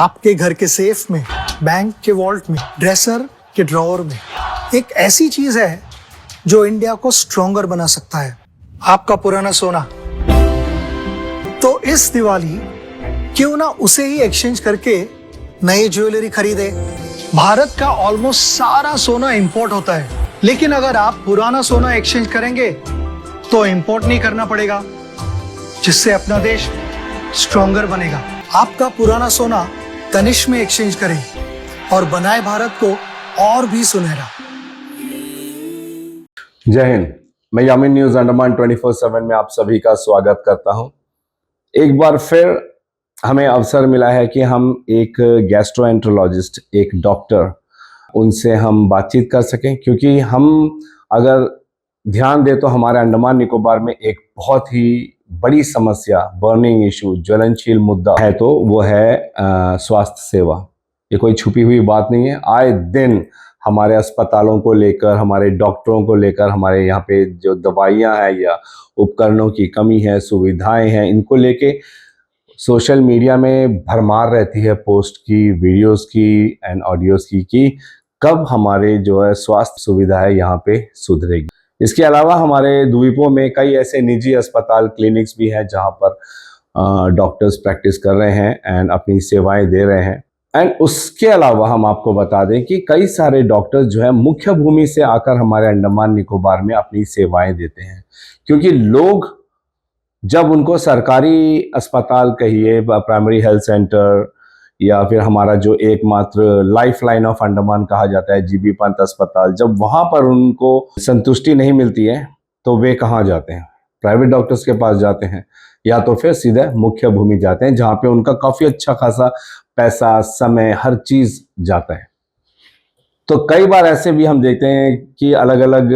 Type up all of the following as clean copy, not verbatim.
आपके घर के सेफ में, बैंक के वॉल्ट में, ड्रेसर के ड्रॉअर में एक ऐसी चीज है जो इंडिया को स्ट्रॉन्गर बना सकता है, आपका पुराना सोना। तो इस दिवाली क्यों ना उसे ही एक्सचेंज करके नई ज्वेलरी खरीदे। भारत का ऑलमोस्ट सारा सोना इंपोर्ट होता है, लेकिन अगर आप पुराना सोना एक्सचेंज करेंगे तो इंपोर्ट नहीं करना पड़ेगा, जिससे अपना देश स्ट्रॉन्गर बनेगा। आपका पुराना सोना तनिष्क में एक्सचेंज करें और बनाए भारत को और भी सुनहरा। जय हिंद। मैं यामिन न्यूज अंडमान 24/7 में आप सभी का स्वागत करता हूं। एक बार फिर हमें अवसर मिला है कि हम एक गैस्ट्रोएंटरोलॉजिस्ट, एक डॉक्टर, उनसे हम बातचीत कर सकें, क्योंकि हम अगर ध्यान दें तो हमारे अंडमान निकोबार में एक बहुत ही बड़ी समस्या, बर्निंग इशू, ज्वलनशील मुद्दा है, तो वो है स्वास्थ्य सेवा। ये कोई छुपी हुई बात नहीं है। आए दिन हमारे अस्पतालों को लेकर, हमारे डॉक्टरों को लेकर, हमारे यहाँ पे जो दवाइयाँ हैं या उपकरणों की कमी है, सुविधाएं हैं, इनको लेके सोशल मीडिया में भरमार रहती है पोस्ट की, वीडियोस की एंड ऑडियोस की कि कब हमारे जो है स्वास्थ्य सुविधा है यहाँ पे सुधरेगी। इसके अलावा हमारे द्वीपों में कई ऐसे निजी अस्पताल, क्लिनिक्स भी हैं जहाँ पर डॉक्टर्स प्रैक्टिस कर रहे हैं एंड अपनी सेवाएं दे रहे हैं। एंड उसके अलावा हम आपको बता दें कि कई सारे डॉक्टर्स जो है मुख्य भूमि से आकर हमारे अंडमान निकोबार में अपनी सेवाएं देते हैं, क्योंकि लोग जब उनको सरकारी अस्पताल कहिए, प्राइमरी हेल्थ सेंटर, या फिर हमारा जो एकमात्र लाइफ लाइन ऑफ अंडमान कहा जाता है जीबी पंत अस्पताल, जब वहां पर उनको संतुष्टि नहीं मिलती है तो वे कहाँ जाते हैं? प्राइवेट डॉक्टर्स के पास जाते हैं, या तो फिर सीधे मुख्य भूमि जाते हैं, जहाँ पे उनका काफी अच्छा खासा पैसा, समय, हर चीज जाता है। तो कई बार ऐसे भी हम देखते हैं कि अलग अलग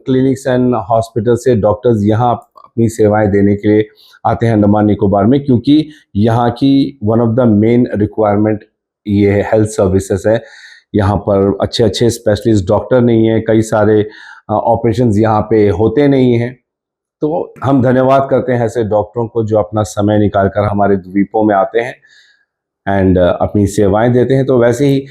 क्लिनिक्स एंड हॉस्पिटल से डॉक्टर्स यहाँ अपनी सेवाएं देने के लिए आते हैं अंडमान निकोबार में, क्योंकि यहाँ की one of the main requirement ये हेल्थ सर्विसेज है। यहाँ पर अच्छे अच्छे स्पेशलिस्ट डॉक्टर नहीं है, कई सारे ऑपरेशंस यहाँ पे होते नहीं हैं। तो हम धन्यवाद करते हैं ऐसे डॉक्टरों को जो अपना समय निकालकर हमारे द्वीपों में आते हैं एंड अपनी सेवाएं देते हैं। तो वैसे ही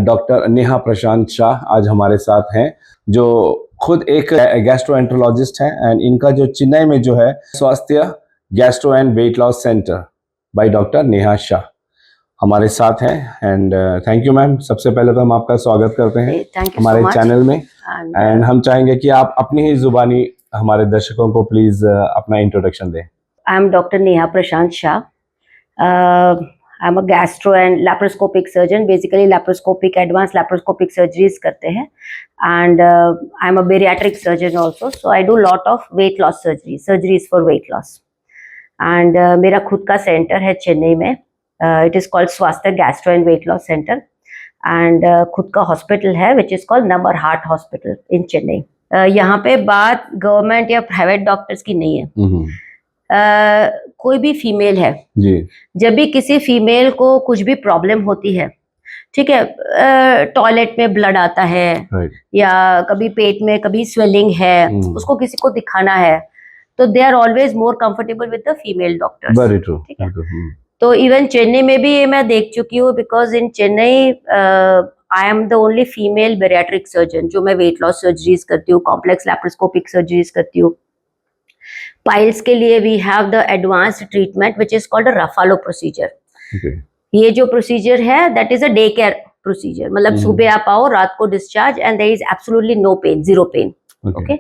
डॉक्टर नेहा प्रशांत शाह आज हमारे साथ हैं, जो खुद एक गैस्ट्रोएंटरोलॉजिस्ट हैं एंड इनका जो चेन्नई में जो है स्वास्थ्य gastro and weight loss centre by doctor Neha Shah हमारे साथ हैं। And thank you ma'am. सबसे पहले तो हम आपका स्वागत करते हैं हमारे चैनल में एंड हम चाहेंगे कि आप अपनी ही जुबानी हमारे दर्शकों को प्लीज अपना इंट्रोडक्शन दें। I am doctor Neha Prashant Shah. I'm a gastro and laparoscopic surgeon. Basically, laparoscopic, advanced laparoscopic surgeries करते हैं, and I'm a bariatric surgeon also. So I do lot of weight loss surgeries for weight loss. And मेरा खुद का centre है चेन्नई में. It is called स्वास्थ्य gastro and weight loss centre, and खुद का हॉस्पिटल है which is called number heart hospital in Chennai. यहाँ पे बात गवर्नमेंट या प्राइवेट डॉक्टर्स की नहीं है. कोई भी फीमेल है जी, जब भी किसी फीमेल को कुछ भी प्रॉब्लम होती है, ठीक है, टॉयलेट में ब्लड आता है, या कभी पेट में कभी स्वेलिंग है, उसको किसी को दिखाना है, तो they are always more comfortable with the female doctors. Very true. ठीक है, तो इवन चेन्नई में भी ये मैं देख चुकी हूँ, because in Chennai I am the only female bariatric surgeon जो मैं वेट लॉस सर्जरीज करती हूँ, कॉम्प्लेक्स लैप्रोस्कोपिक सर्जरीज करती हूँ। पाइल्स के लिए we have the advanced treatment which is called Rafaelo procedure. ये जो प्रोसीजर है that is a day care procedure, मतलब सुबह आप आओ, रात को discharge, and there is absolutely no pain, zero pain. Okay,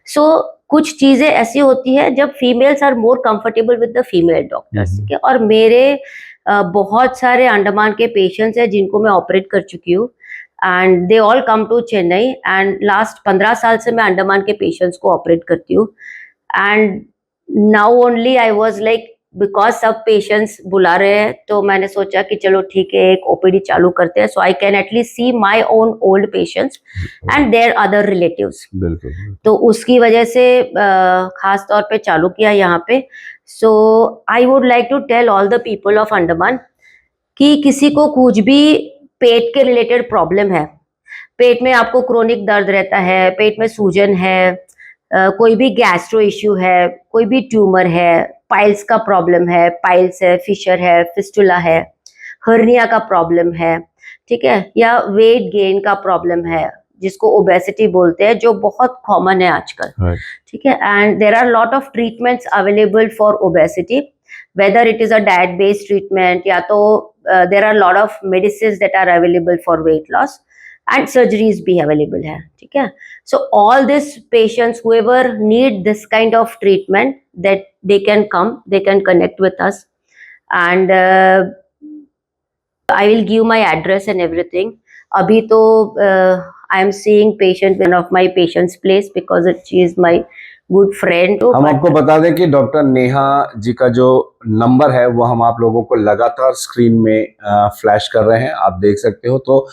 so कुछ चीजें ऐसी होती है जब females are more comfortable with the female doctors. ठीक है, और मेरे बहुत सारे अंडमान के पेशेंट्स हैं जिनको मैं ऑपरेट कर चुकी हूँ, and they all come to Chennai, and last 15 साल से मैं अंडमान के पेशेंट्स को ऑपरेट करती हूँ। And now only I was like, because सब पेशेंट्स बुला रहे हैं, तो मैंने सोचा कि चलो ठीक है एक ओपीडी चालू करते हैं, so I can at least see my own old patients and their other relatives. तो उसकी वजह से खास तौर पे चालू किया यहाँ पे। So I would like to tell all the people of Andaman कि किसी को कुछ भी पेट के रिलेटेड प्रॉब्लम है, पेट में आपको क्रोनिक दर्द रहता है, पेट में सूजन है, कोई भी गैस्ट्रो इश्यू है, कोई भी ट्यूमर है, पाइल्स का प्रॉब्लम है, पाइल्स है, फिशर है, फिस्टुला है, हर्निया का प्रॉब्लम है, ठीक है, या वेट गेन का प्रॉब्लम है जिसको ओबेसिटी बोलते हैं, जो बहुत कॉमन है आजकल, Right. ठीक है। And there are lot of treatments available for obesity, whether it is a diet based treatment या तो there are lot of medicine that are available for weight loss and surgeries भी available है, ठीक है। So all this patients whoever need this kind of treatment that they can come, they can connect with us and I will give my address and everything. अभी तो I am seeing patient one of my patient's place because she is my good friend. हम आपको बता दें कि doctor Neha ji का जो number है वो हम आप लोगों को लगातार स्क्रीन में फ्लैश कर रहे हैं, आप देख सकते हो। तो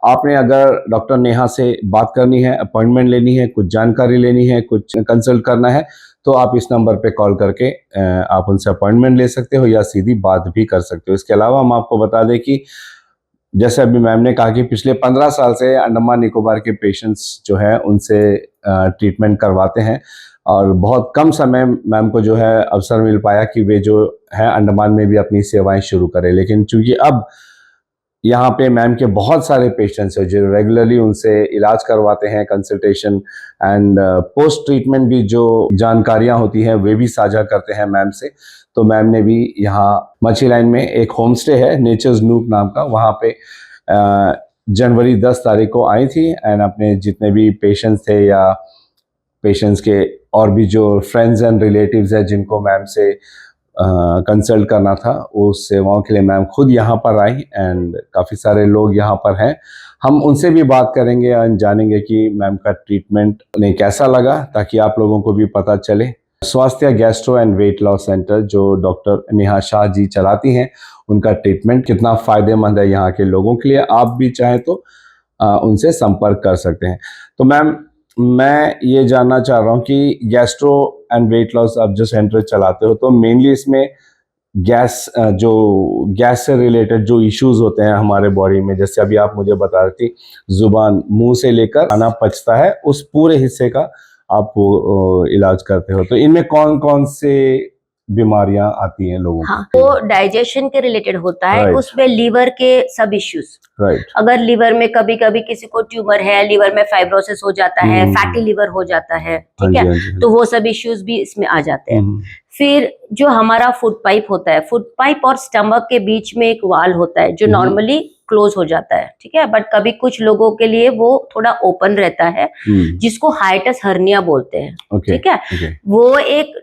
आपने अगर डॉक्टर नेहा से बात करनी है, अपॉइंटमेंट लेनी है, कुछ जानकारी लेनी है, कुछ कंसल्ट करना है, तो आप इस नंबर पे कॉल करके आप उनसे अपॉइंटमेंट ले सकते हो या सीधी बात भी कर सकते हो। इसके अलावा हम आपको बता दें कि जैसे अभी मैम ने कहा कि पिछले 15 साल से अंडमान निकोबार के पेशेंट्स जो है उनसे ट्रीटमेंट करवाते हैं और बहुत कम समय मैम को जो है अवसर मिल पाया कि वे जो है अंडमान में भी अपनी सेवाएं शुरू करें। लेकिन चूंकि अब यहाँ पे मैम के बहुत सारे पेशेंट्स हैं जो रेगुलरली उनसे इलाज करवाते हैं, कंसल्टेशन एंड पोस्ट ट्रीटमेंट भी जो जानकारियाँ होती हैं वे भी साझा करते हैं मैम से। तो मैम ने भी यहाँ मच्छी लाइन में एक होम स्टे है नेचर्स नूक नाम का, वहाँ पे जनवरी 10 तारीख को आई थी एंड अपने जितने भी पेशेंट्स थे या पेशेंट्स के और भी जो फ्रेंड्स एंड रिलेटिव्स हैं जिनको मैम से कंसल्ट करना था, उस सेवाओं के लिए मैम खुद यहाँ पर आई एंड काफ़ी सारे लोग यहाँ पर हैं। हम उनसे भी बात करेंगे एंड जानेंगे कि मैम का ट्रीटमेंट उन्हें कैसा लगा, ताकि आप लोगों को भी पता चले। स्वास्थ्य gastro and weight loss centre जो डॉक्टर नेहा शाह जी चलाती हैं, उनका ट्रीटमेंट कितना फ़ायदेमंद है यहाँ के लोगों के लिए। आप भी चाहें तो उनसे संपर्क कर सकते हैं। तो मैम मैं ये जानना चाह रहा हूँ कि गैस्ट्रो एंड वेट लॉस आप जो सेंटर चलाते हो, तो मेनली इसमें गैस से रिलेटेड जो इश्यूज होते हैं हमारे बॉडी में, जैसे अभी आप मुझे बता रही थी जुबान मुंह से लेकर खाना पचता है उस पूरे हिस्से का आप इलाज करते हो, तो इनमें कौन कौन से बीमारियां आती हैं लोगों को? हाँ, वो डाइजेशन के रिलेटेड होता है, Right. उसमें लीवर के सब इश्यूज। राइट। अगर लीवर में कभी कभी किसी को ट्यूमर है, लीवर में फाइब्रोसिस हो जाता है, फैटी लीवर हो जाता है, ठीक है, तो वो सब इश्यूज भी इसमें आ जाते हैं। फिर जो हमारा फूड पाइप होता है, फूड पाइप और स्टमक के बीच में एक वाल होता है जो नॉर्मली क्लोज हो जाता है, ठीक है, बट कभी कुछ लोगों के लिए वो थोड़ा ओपन रहता है, जिसको हाइटस हर्निया बोलते हैं, ठीक है। वो एक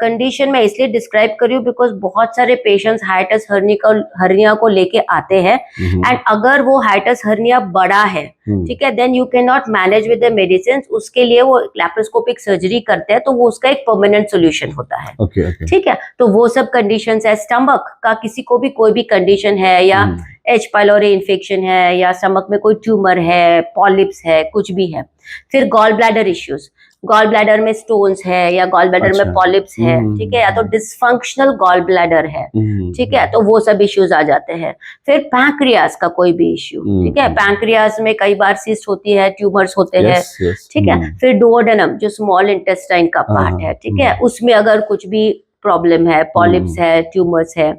कंडीशन में इसलिए डिस्क्राइब कर रही हूँ बिकॉज बहुत सारे पेशेंट्स हाइटस हर्निया को लेके आते हैं एंड अगर वो हाइटस हर्निया बड़ा है, ठीक है, then you can not manage with the medicine, उसके लिए वो लैप्रोस्कोपिक सर्जरी करते हैं, तो वो उसका एक परमानेंट सोल्यूशन होता है, ठीक है। तो वो सब कंडीशंस है। स्टमक का किसी को भी कोई भी कंडीशन है या एच पाइलोरी इन्फेक्शन है या स्टमक में कोई ट्यूमर है, पॉलिप्स है, कुछ भी है। फिर gall bladder issues, gall bladder में स्टोन्स है या गॉल ब्लैडर में पॉलिप्स है, ठीक है, या तो डिसफंक्शनल गॉल ब्लैडर है, ठीक है, तो वो सब इश्यूज आ जाते हैं। फिर पैंक्रियास का कोई भी इश्यू, ठीक है, पैंक्रियास में कई बार सिस्ट होती है, ट्यूमर्स होते हैं, ठीक है। फिर डुओडेनम जो स्मॉल इंटेस्टाइन का पार्ट है, ठीक है, उसमें अगर कुछ भी प्रॉब्लम है, पॉलिप्स है, ट्यूमर्स है,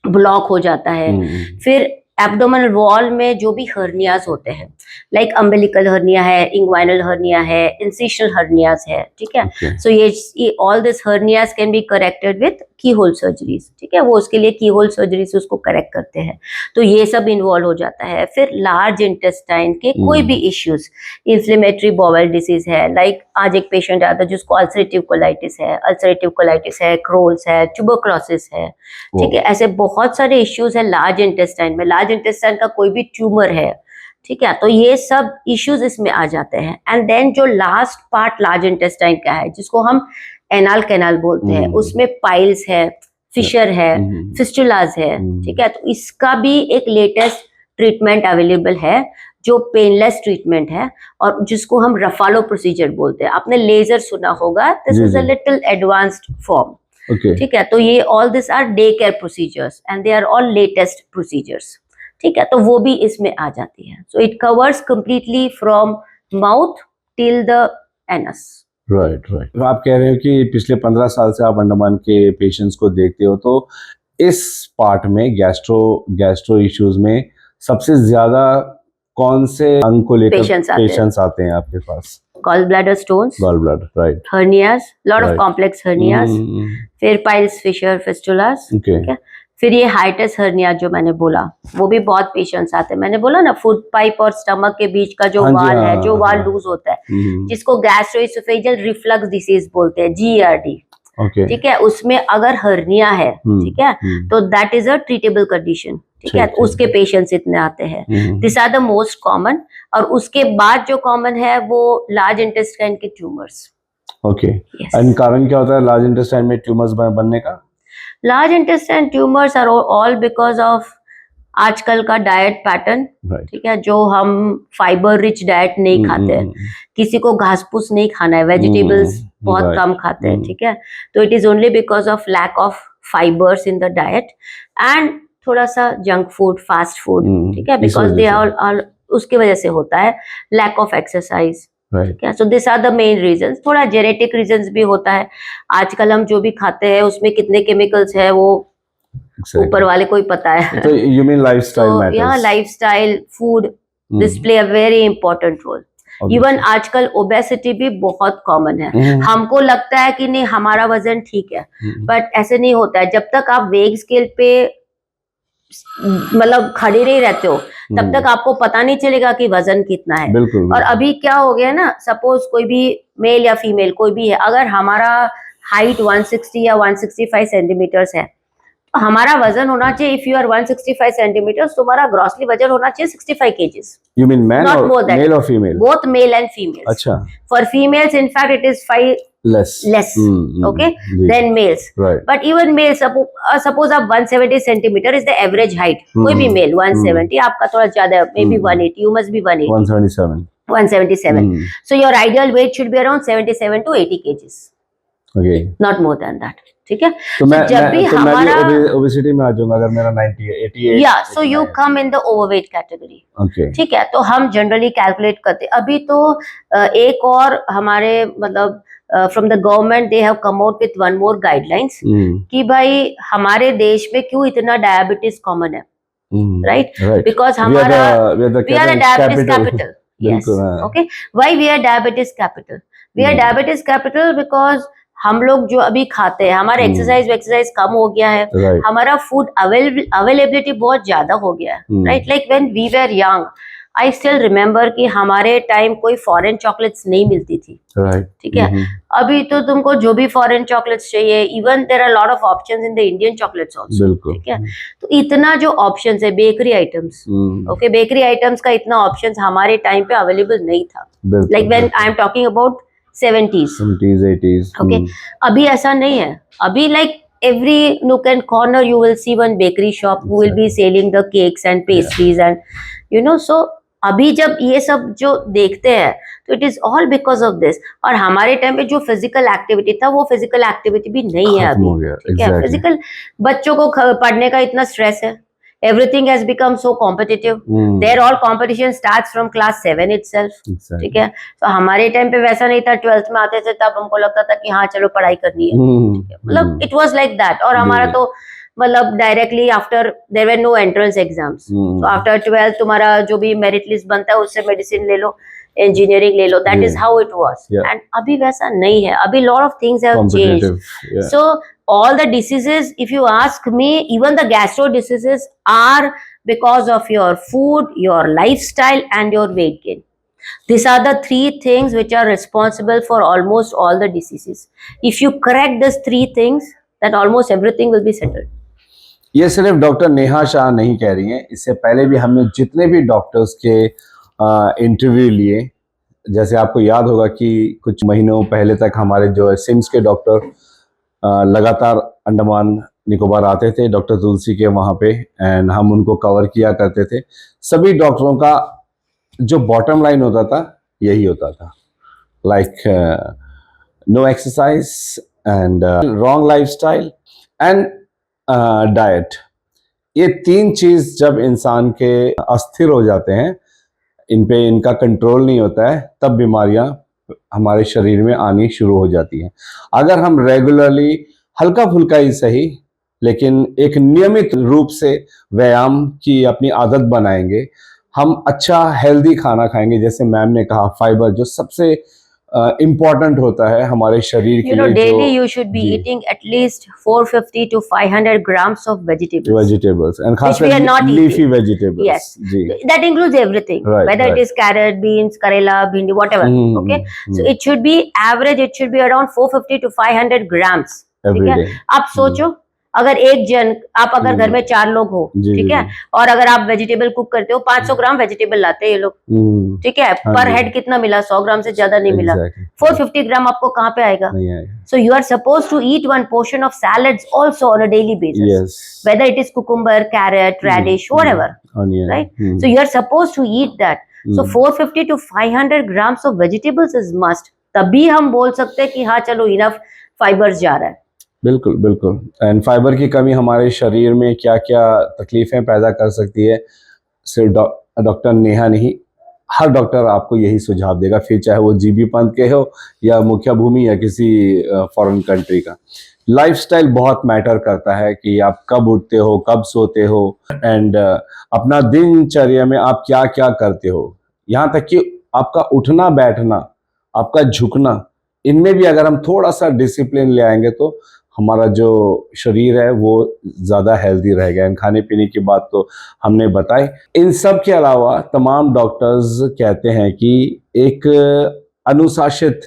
ब्लॉक हो जाता है। फिर एब्डोमिनल वॉल में जो भी हर्नियाज होते हैं, लाइक अम्बिलिकल हर्निया है, इंग्वाइनल हर्निया है, इंसिशनल हर्नियाज है, ठीक है, सो ये all this hernias can be corrected with की होल सर्जरीज, ठीक है, वो उसके लिए की होल सर्जरी से उसको करेक्ट करते हैं, तो ये सब इन्वॉल्व हो जाता है। फिर लार्ज इंटेस्टाइन के कोई भी इश्यूज, इन्फ्लेमेटरी बॉवेल डिसीज है, लाइक आज एक पेशेंट आता है जिसको अल्सरेटिव कोलाइटिस है, क्रोन्स है, ट्यूबरक्लोसिस है, ठीक है, ऐसे बहुत सारे इश्यूज है लार्ज इंटेस्टाइन में। लार्ज इंटेस्टाइन का कोई भी ट्यूमर है, ठीक है, तो ये सब इश्यूज इसमें आ जाते हैं। एंड देन जो लास्ट पार्ट लार्ज इंटेस्टाइन का है जिसको हम एनाल कैनाल बोलते हैं, उसमें पाइल्स है, फिशर है, फिस्टुलाज है, ठीक है, तो इसका भी एक लेटेस्ट ट्रीटमेंट अवेलेबल है जो पेनलेस ट्रीटमेंट है और जिसको हम रफालो प्रोसीजर बोलते हैं। आपने लेजर सुना होगा, this is a little advanced form, ठीक है, तो ये all this are day care procedures and they are all latest procedures, ठीक है, तो वो भी इसमें आ जाती है। So it covers completely from mouth till the anus. Right. आप कह रहे हो कि पिछले 15 साल से आप अंडमान के पेशेंट्स को देखते हो, तो इस पार्ट में गैस्ट्रो इश्यूज में सबसे ज्यादा कौन से अंग को लेकर पेशेंट्स आते हैं आपके पास? gallbladder stones, gallbladder, right? hernias, lot of Right. complex hernias, फिर piles, fissure, fistulas, Okay. ठीक है। फिर ये हाइटस हर्निया जो मैंने बोला, वो भी बहुत पेशेंट्स आते हैं। मैंने बोला ना, फूड पाइप और स्टमक के बीच का जो हाँ जी, वाल हाँ, है, जो हाँ, वाल हाँ। लूज होता है, जिसको गैस्ट्रोइसोफेजियल रिफ्लक्स डिसीज बोलते हैं, GERD, Okay. ठीक है। उसमें अगर हर्निया है, ठीक है, तो that is a treatable condition, ठीक है। ठीक, उसके पेशेंट्स इतने आते हैं। Hmm, this are the most common. और उसके बाद जो कॉमन है वो लार्ज इंटेस्टाइन के ट्यूमर्स। ओके। Yes. एंड कारण क्या होता है लार्ज इंटेस्टाइन में ट्यूमर्स बनने का? Large intestine tumours are all because of आजकल का डाइट पैटर्न, राइट। ठीक है, जो हम फाइबर रिच डाइट नहीं खाते हैं। किसी को घास फूस नहीं खाना है, वेजिटेबल्स बहुत right. कम खाते हैं, ठीक है। तो it is only because of lack of fibres in the diet and थोड़ा सा जंक फूड, फास्ट फूड, ठीक है, बिकॉज दे आर उसकी वजह से होता है। लैक ऑफ एक्सरसाइज, ठीक है। So this are the main reasons. थोड़ा जेनेटिक रीजंस भी होता है। आजकल हम जो भी खाते हैं उसमें कितने केमिकल्स है वो ऊपर वाले को ही पता है। तो यू मीन लाइफस्टाइल मैटर्स? या lifestyle, food, this play a very important role. Even आजकल ओबेसिटी भी बहुत कॉमन है। हमको लगता है कि नहीं हमारा वजन ठीक है, बट ऐसे नहीं होता है। जब तक आप वेग स्केल पे मतलब खड़े नहीं रहते हो तब तक आपको पता नहीं चलेगा कि वजन कितना है। बिल्कुल। और अभी क्या हो गया ना, सपोज कोई भी मेल या फीमेल कोई भी है, अगर हमारा हाइट 160 या 165 सेंटीमीटर्स है, हमारा वजन होना चाहिए, इफ यू आर 165 सेंटीमीटर, तुम्हारा ग्रॉसली वजन होना चाहिए 65 kgs. You mean Not more than male or female? Both male and females. अच्छा। For females, in fact, it is 5 less. Okay, ji. than males. Right. But even males, suppose आप 170 centimetre is the average height. कोई भी mail 170, आपका थोड़ा ज्यादा है, maybe 180. You must be 180. 177. 177. So your ideal weight should be around 77 to 80 kgs. Okay. Not more than that. ठीक है। तो मैं जब भी हमारा ओबेसिटी में आ जाऊंगा अगर मेरा 90 है, 88। या so you come in the overweight category. Okay. ठीक है, तो हम जनरली कैलकुलेट करते। अभी तो एक और हमारे मतलब from the government they have come out with one more guidelines कि भाई हमारे देश में क्यों इतना डायबिटीज कॉमन है, राइट? बिकॉज हमारा we are a diabetes capital. Yes, okay. Why we are diabetes capital? We are diabetes capital because हम लोग जो अभी खाते हैं, हमारा एक्सरसाइज कम हो गया है, हमारा फूड अवेलेबिलिटी बहुत ज्यादा हो गया है, right? Like when we were young, I still remember कि हमारे टाइम कोई फॉरेन चॉकलेट्स नहीं मिलती थी, ठीक है। अभी तो तुमको जो भी फॉरेन चॉकलेट्स चाहिए, even there are lot of options in the Indian chocolates also, ठीक है। तो इतना जो ऑप्शंस है bakery items, okay, bakery items का इतना ऑप्शंस हमारे टाइम पे अवेलेबल नहीं था। Like when I am talking about 70s, 80s. Okay. अभी ऐसा नहीं है। अभी like every nook and corner you will see one bakery shop who will be selling the cakes and pastries and you know, so अभी जब ये सब जो देखते हैं तो it is all because of this. और हमारे टाइम पे जो फिजिकल एक्टिविटी था वो फिजिकल एक्टिविटी भी नहीं है अभी, ठीक है। फिजिकल बच्चों को पढ़ने का इतना स्ट्रेस है, everything has become so competitive. Their all competition starts from class 7 itself. ठीक है। तो हमारे टाइम पे वैसा नहीं था। 12th में आते थे तब हमको लगता था कि हाँ चलो पढ़ाई करनी है, मतलब it was like that. और हमारा तो मतलब directly after there were no entrance exams, so after 12th तुम्हारा जो भी मेरिट लिस्ट बनता है उससे मेडिसिन ले लो, इंजीनियरिंग ले लो, that is how it was. And अभी वैसा नहीं है। अभी lot of things have changed. So all the diseases, if you ask me, even the gastro diseases are because of your food, your lifestyle and your weight gain. These are the three things which are responsible for almost all the diseases. If you correct these three things, then almost everything will be settled. ये सिर्फ doctor Neha Shah नहीं कह रही हैं, इससे पहले भी हमने जितने भी डॉक्टर्स के इंटरव्यू लिए, जैसे आपको याद होगा कि कुछ महीनों पहले तक हमारे जो है सिम्स के डॉक्टर लगातार अंडमान निकोबार आते थे डॉक्टर तुलसी के वहाँ पे, एंड हम उनको कवर किया करते थे। सभी डॉक्टरों का जो बॉटम लाइन होता था यही होता था, like no exercise and wrong lifestyle and diet. ये तीन चीज जब इंसान के अस्थिर हो जाते हैं, इन पे इनका कंट्रोल नहीं होता है, तब बीमारियां हमारे शरीर में आनी शुरू हो जाती हैं। अगर हम रेगुलरली हल्का फुल्का ही सही लेकिन एक नियमित रूप से व्यायाम की अपनी आदत बनाएंगे, हम अच्छा हेल्दी खाना खाएंगे, जैसे मैम ने कहा फाइबर जो सबसे इम्पोर्टेंट होता है हमारे शरीर के You know, लिए, daily you should be जी, eating at least 450 to 500 grams of vegetables. Vegetables and Which we are खासकर not leafy eating. Vegetables, Yes. जी, That includes everything, Right, whether right. it is carrot, beans, karela, bhindi, whatever. Okay, so it should be average. It should be around 450 to 500 grams. Every ठीक है? day. आप सोचो, अगर आप अगर घर में 4 लोग हो, जी, ठीक जी, है, जी। और अगर आप वेजिटेबल कुक करते हो, 500 ग्राम वेजिटेबल लाते हैं ये लोग, ठीक है, हाँ पर जी। हेड कितना मिला? 100 ग्राम से ज्यादा नहीं मिला। Exactly. 450 ग्राम आपको कहाँ पे आएगा? नहीं आएगा। So you are supposed to eat one portion of salads also on a daily basis. Yes. Whether it is cucumber, carrot, radish, whatever. Onion. Right? So you are supposed to eat that. So 450 to 500 grams of vegetables is must. तभी हम बोल सकते हैं कि हाँ चलो enough fibres जा रहा है। बिल्कुल बिल्कुल। एंड फाइबर की कमी हमारे शरीर में क्या क्या तकलीफें पैदा कर सकती है, सिर्फ डॉक्टर नेहा नहीं, हर डॉक्टर आपको यही सुझाव देगा, फिर चाहे वो जीबी पंत के हो या मुखिया भूमि या किसी फॉरेन कंट्री का। लाइफस्टाइल बहुत मैटर करता है कि आप कब उठते हो, कब सोते हो, एंड अपना दिनचर्या में आप क्या क्या करते हो, यहाँ तक कि आपका उठना बैठना, आपका झुकना, इनमें भी अगर हम थोड़ा सा डिसिप्लिन ले आएंगे तो हमारा जो शरीर है वो ज़्यादा हेल्दी रहेगा। एंड खाने पीने की बात तो हमने बताई। इन सब के अलावा तमाम डॉक्टर्स कहते हैं कि एक अनुशासित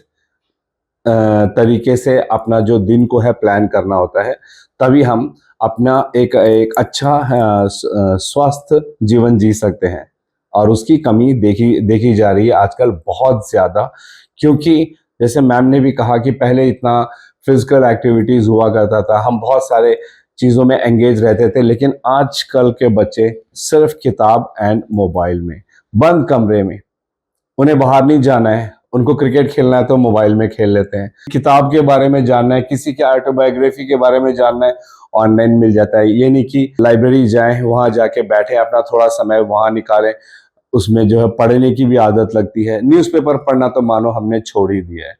तरीके से अपना जो दिन को है प्लान करना होता है, तभी हम अपना एक अच्छा स्वस्थ जीवन जी सकते हैं। और उसकी कमी देखी जा रही है आजकल बहुत ज़्यादा, क्योंकि जैसे मैम ने भी कहा कि पहले इतना फिजिकल एक्टिविटीज़ हुआ करता था, हम बहुत सारे चीज़ों में एंगेज रहते थे, लेकिन आजकल के बच्चे सिर्फ किताब एंड मोबाइल में, बंद कमरे में, उन्हें बाहर नहीं जाना है, उनको क्रिकेट खेलना है तो मोबाइल में खेल लेते हैं, किताब के बारे में जानना है, किसी के ऑटोबायोग्राफी के बारे में जानना है, ऑनलाइन मिल जाता है। ये नहीं कि लाइब्रेरी जाएं, वहाँ जाके बैठे अपना थोड़ा समय वहाँ निकालें, उसमें जो है पढ़ने की भी आदत लगती है। न्यूज़पेपर पढ़ना तो मानो हमने छोड़ ही दिया है।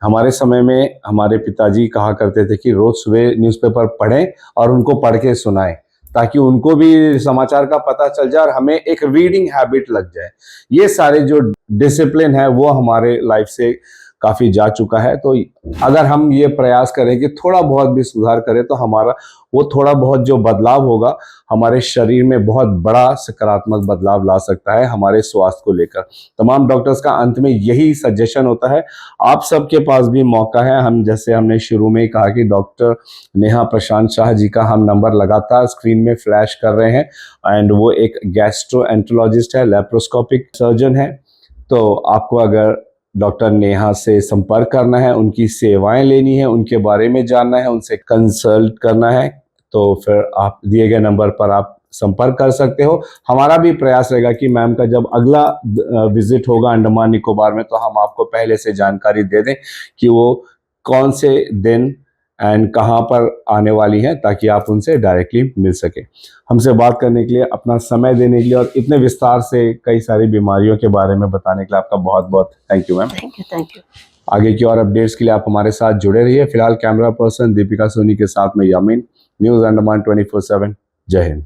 हमारे समय में हमारे पिताजी कहा करते थे कि रोज सुबह न्यूज़पेपर पढ़ें और उनको पढ़ के सुनाएं, ताकि उनको भी समाचार का पता चल जाए और हमें एक रीडिंग हैबिट लग जाए। ये सारे जो डिसिप्लिन है वो हमारे लाइफ से काफ़ी जा चुका है। तो अगर हम ये प्रयास करें कि थोड़ा बहुत भी सुधार करें तो हमारा वो थोड़ा बहुत जो बदलाव होगा हमारे शरीर में बहुत बड़ा सकारात्मक बदलाव ला सकता है हमारे स्वास्थ्य को लेकर। तमाम डॉक्टर्स का अंत में यही सजेशन होता है। आप सबके पास भी मौका है, हम जैसे हमने शुरू में ही कहा कि डॉक्टर नेहा प्रशांत शाह जी का हम नंबर लगातार स्क्रीन में फ्लैश कर रहे हैं, एंड वो एक गैस्ट्रोएंटरोलॉजिस्ट है, लैप्रोस्कोपिक सर्जन है। तो आपको अगर डॉक्टर नेहा से संपर्क करना है, उनकी सेवाएं लेनी है, उनके बारे में जानना है, उनसे कंसल्ट करना है, तो फिर आप दिए गए नंबर पर आप संपर्क कर सकते हो। हमारा भी प्रयास रहेगा कि मैम का जब अगला विजिट होगा अंडमान निकोबार में, तो हम आपको पहले से जानकारी दे दें कि वो कौन से दिन एंड कहाँ पर आने वाली हैं, ताकि आप उनसे डायरेक्टली मिल सके। हमसे बात करने के लिए, अपना समय देने के लिए और इतने विस्तार से कई सारी बीमारियों के बारे में बताने के लिए आपका बहुत बहुत thank you ma'am. Thank you. आगे की और अपडेट्स के लिए आप हमारे साथ जुड़े रहिए। फिलहाल कैमरा पर्सन दीपिका सोनी के साथ में यामीन, न्यूज़ अंडमान 24/7। जय हिंद।